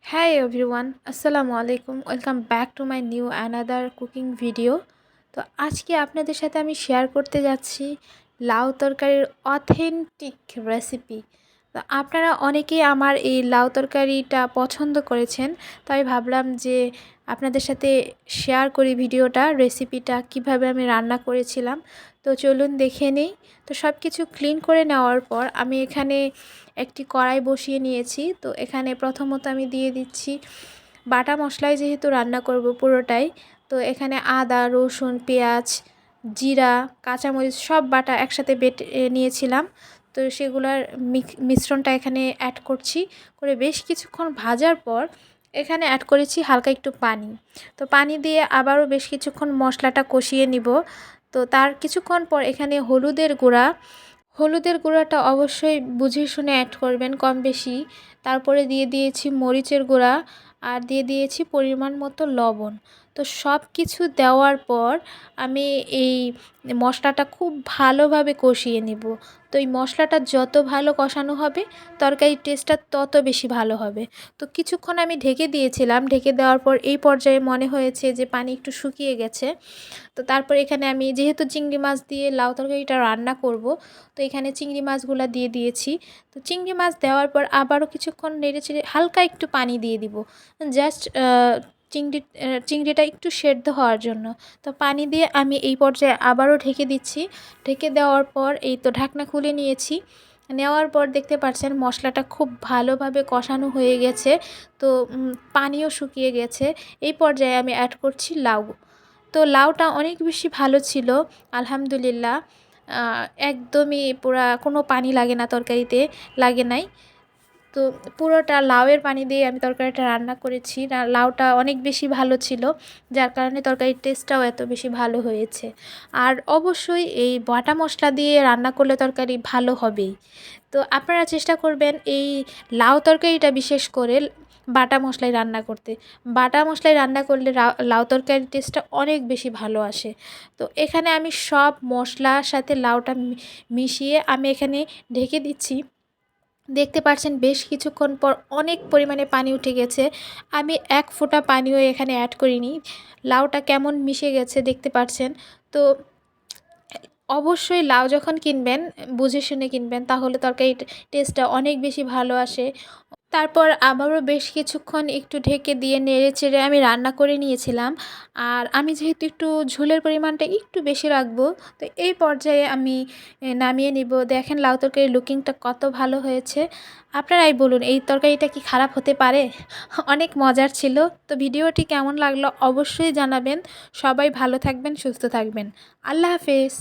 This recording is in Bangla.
Hi everyone, Assalamu alaikum. Welcome back to my new another cooking video. তো আজকে আপনাদের সাথে আমি শেয়ার করতে যাচ্ছি লাউ তরকারির অথেন্টিক রেসিপি। তো আপনারা অনেকেই আমার এই লাউ তরকারিটা পছন্দ করেছেন, তাই ভাবলাম যে আপনাদের সাথে শেয়ার করি ভিডিওটা, রেসিপিটা কিভাবে আমি রান্না করেছিলাম। তো চলুন দেখে নিই। তো সব কিছু ক্লিন করে নেওয়ার পর আমি এখানে একটি কড়াই বসিয়ে নিয়েছি। তো এখানে প্রথমত আমি দিয়ে দিচ্ছি বাটা মশলায়, যেহেতু রান্না করব পুরোটাই। তো এখানে আদা, রসুন, পেঁয়াজ, জিরা, কাঁচামরিচ সব বাটা একসাথে বেটে নিয়েছিলাম। তো সেগুলোর মিশ্রণটা এখানে অ্যাড করছি, করে বেশ কিছুক্ষণ ভাজার পর এখানে অ্যাড করেছি হালকা একটু পানি। তো পানি দিয়ে আবারও বেশ কিছুক্ষণ মশলাটা কষিয়ে নিব। তো তার কিছুক্ষণ পর এখানে হলুদের গুঁড়াটা অবশ্যই বুঝে শুনে অ্যাড করবেন, কম বেশি। তারপরে দিয়ে দিয়েছি মরিচের গুঁড়া, আর দিয়ে দিয়েছি পরিমাণ মতো লবণ। তো সব কিছু দেওয়ার পর আমি এই মশলাটা খুব ভালোভাবে কষিয়ে নিব। তো এই মশলাটা যত ভালো কষানো হবে তরকারির টেস্টটা তত বেশি ভালো হবে। তো কিছুক্ষণ আমি ঢেকে দিয়েছিলাম, ঢেকে দেওয়ার পর এই পর্যায়ে মনে হয়েছে যে পানি একটু শুকিয়ে গেছে। তো তারপর এখানে আমি যেহেতু চিংড়ি মাছ দিয়ে লাউ তরকারিটা রান্না করব, তো এখানে চিংড়ি মাছগুলো দিয়ে দিয়েছি। তো চিংড়ি মাছ দেওয়ার পর আবারও কিছুক্ষণ নেড়েচেড়ে হালকা একটু পানি দিয়ে দিব, জাস্ট চিংড়িটা একটু সেদ্ধ হওয়ার জন্য। তো পানি দিয়ে আমি এই পর্যায়ে আবারও ঢেকে দিচ্ছি। ঢেকে দেওয়ার পর এই তো ঢাকনা খুলে নিয়েছি। নেওয়ার পর দেখতে পাচ্ছেন মশলাটা খুব ভালোভাবে কষানো হয়ে গেছে। তো পানিও শুকিয়ে গেছে। এই পর্যায়ে আমি অ্যাড করছি লাউ। তো লাউটা অনেক বেশি ভালো ছিল, আলহামদুলিল্লাহ। একদমই পুরা কোনো পানি লাগে না, তরকারিতে লাগে নাই। তো পুরোটা লাউয়ের পানি দিয়ে আমি তরকারিটা রান্না করেছি। লাউটা অনেক বেশি ভালো ছিল, যার কারণে তরকারির টেস্টটাও এত বেশি ভালো হয়েছে। আর অবশ্যই এই বাটা মশলা দিয়ে রান্না করলে তরকারি ভালো হবেই। তো আপনারা চেষ্টা করবেন এই লাউ তরকারিটা বিশেষ করে বাটা মশলায় রান্না করতে। বাটা মশলায় রান্না করলে লাউ তরকারির টেস্টটা অনেক বেশি ভালো আসে। তো এখানে আমি সব মশলার সাথে লাউটা মিশিয়ে আমি এখানে ঢেকে দিচ্ছি। দেখতে পাচ্ছেন বেশ কিছুক্ষণ পর অনেক পরিমাণে পানি উঠে গেছে। আমি এক ফোঁটা পানিও এখানে অ্যাড করিনি। লাউটা কেমন মিশে গেছে দেখতে পাচ্ছেন। তো অবশ্যই লাউ যখন কিনবেন বুঝে শুনে কিনবেন, তাহলে তরকারির টেস্টটা অনেক বেশি ভালো আসে। তারপর আবারও বেশ কিছুক্ষণ একটু ঢেকে দিয়ে নেড়েচেড়ে আমি রান্না করে নিয়েছিলাম। আর আমি যেহেতু একটু ঝোলের পরিমাণটা একটু বেশি রাখবো, তো এই পর্যায়ে আমি নামিয়ে নিব। দেখেন লাউ তরকারির লুকিংটা কত ভালো হয়েছে। আপনারাই বলুন এই তরকারিটা কি খারাপ হতে পারে? অনেক মজার ছিল। তো ভিডিওটি কেমন লাগলো অবশ্যই জানাবেন। সবাই ভালো থাকবেন, সুস্থ থাকবেন। আল্লাহ হাফেজ।